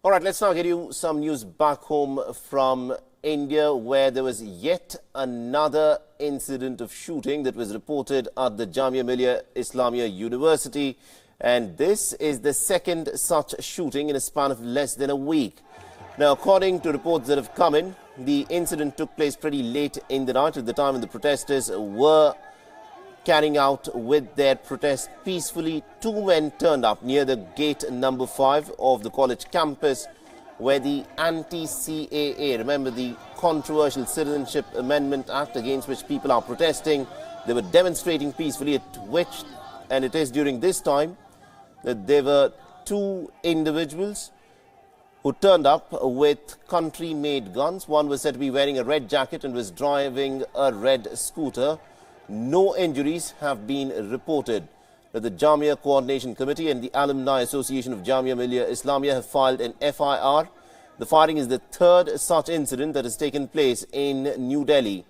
All right, let's now get you some news back home from India, where there was yet another incident of shooting that was reported at the Jamia Millia Islamia University. And this is the second such shooting in a span of less than a week. Now, according to reports that have come in, the incident took place pretty late in the night, at the time when the protesters were carrying out with their protest peacefully. Two men turned up near the gate number 5 of the college campus, where the Anti-CAA, remember the controversial Citizenship Amendment Act against which people are protesting, they were demonstrating peacefully, at which, and it is during this time, that there were two individuals who turned up with country-made guns. One was said to be wearing a red jacket and was driving a red scooter. No injuries have been reported. The Jamia Coordination Committee and the Alumni Association of Jamia Millia Islamia have filed an FIR. The firing is the third such incident that has taken place in New Delhi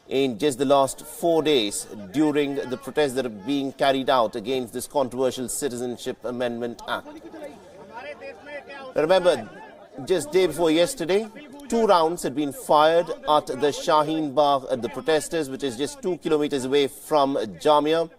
in just the last 4 days during the protests that are being carried out against this controversial Citizenship Amendment Act. Remember, just day before yesterday, 2 rounds had been fired at the Shaheen Bagh at the protesters, which is just 2 kilometers away from Jamia.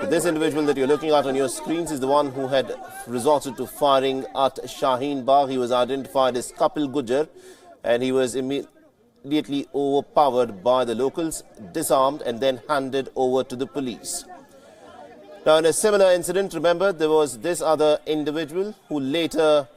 This individual that you're looking at on your screens is the one who had resorted to firing at Shaheen Bagh. He was identified as Kapil Gujjar, and he was immediately overpowered by the locals, disarmed and then handed over to the police. Now, in a similar incident, remember, there was this other individual who later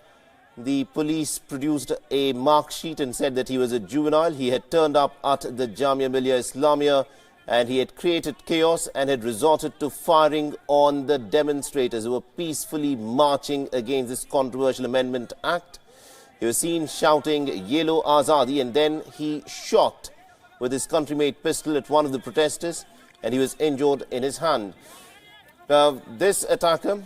the police produced a mark sheet and said that he was a juvenile. He had turned up at the Jamia Millia Islamia and he had created chaos and had resorted to firing on the demonstrators who were peacefully marching against this controversial Amendment Act. He was seen shouting "Yellow Azadi," and then he shot with his country-made pistol at one of the protesters, and he was injured in his hand. Now, this attacker,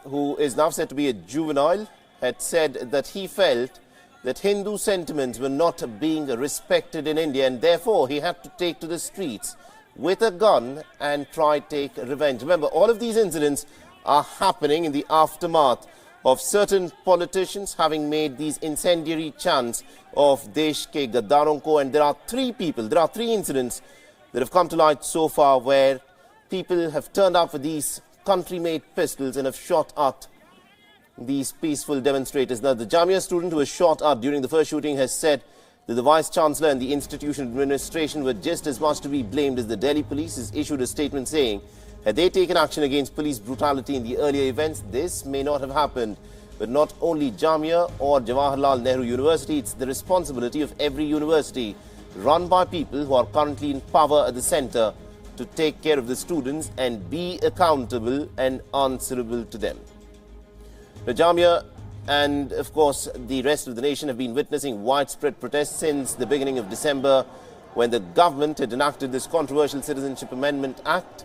who is now said to be a juvenile, had said that he felt that Hindu sentiments were not being respected in India, and therefore he had to take to the streets with a gun and try to take revenge. Remember, all of these incidents are happening in the aftermath of certain politicians having made these incendiary chants of Desh ke Gaddaron ko, and there are 3 incidents that have come to light so far where people have turned up with these country-made pistols and have shot at these peaceful demonstrators. Now, the Jamia student who was shot at during the first shooting has said that the Vice-Chancellor and the institution administration were just as much to be blamed as the Delhi police. Has issued a statement saying, had they taken action against police brutality in the earlier events, this may not have happened. But not only Jamia or Jawaharlal Nehru University, it's the responsibility of every university run by people who are currently in power at the centre to take care of the students and be accountable and answerable to them. The Jamia and, of course, the rest of the nation have been witnessing widespread protests since the beginning of December, when the government had enacted this controversial Citizenship Amendment Act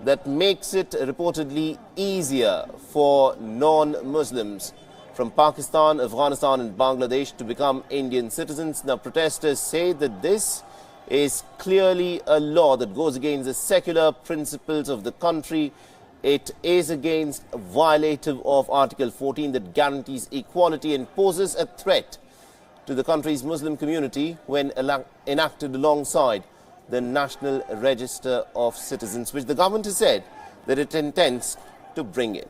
that makes it reportedly easier for non-Muslims from Pakistan, Afghanistan and Bangladesh to become Indian citizens. Now, protesters say that this is clearly a law that goes against the secular principles of the country. It is against violative of Article 14 that guarantees equality and poses a threat to the country's Muslim community when enacted alongside the National Register of Citizens, which the government has said that it intends to bring in.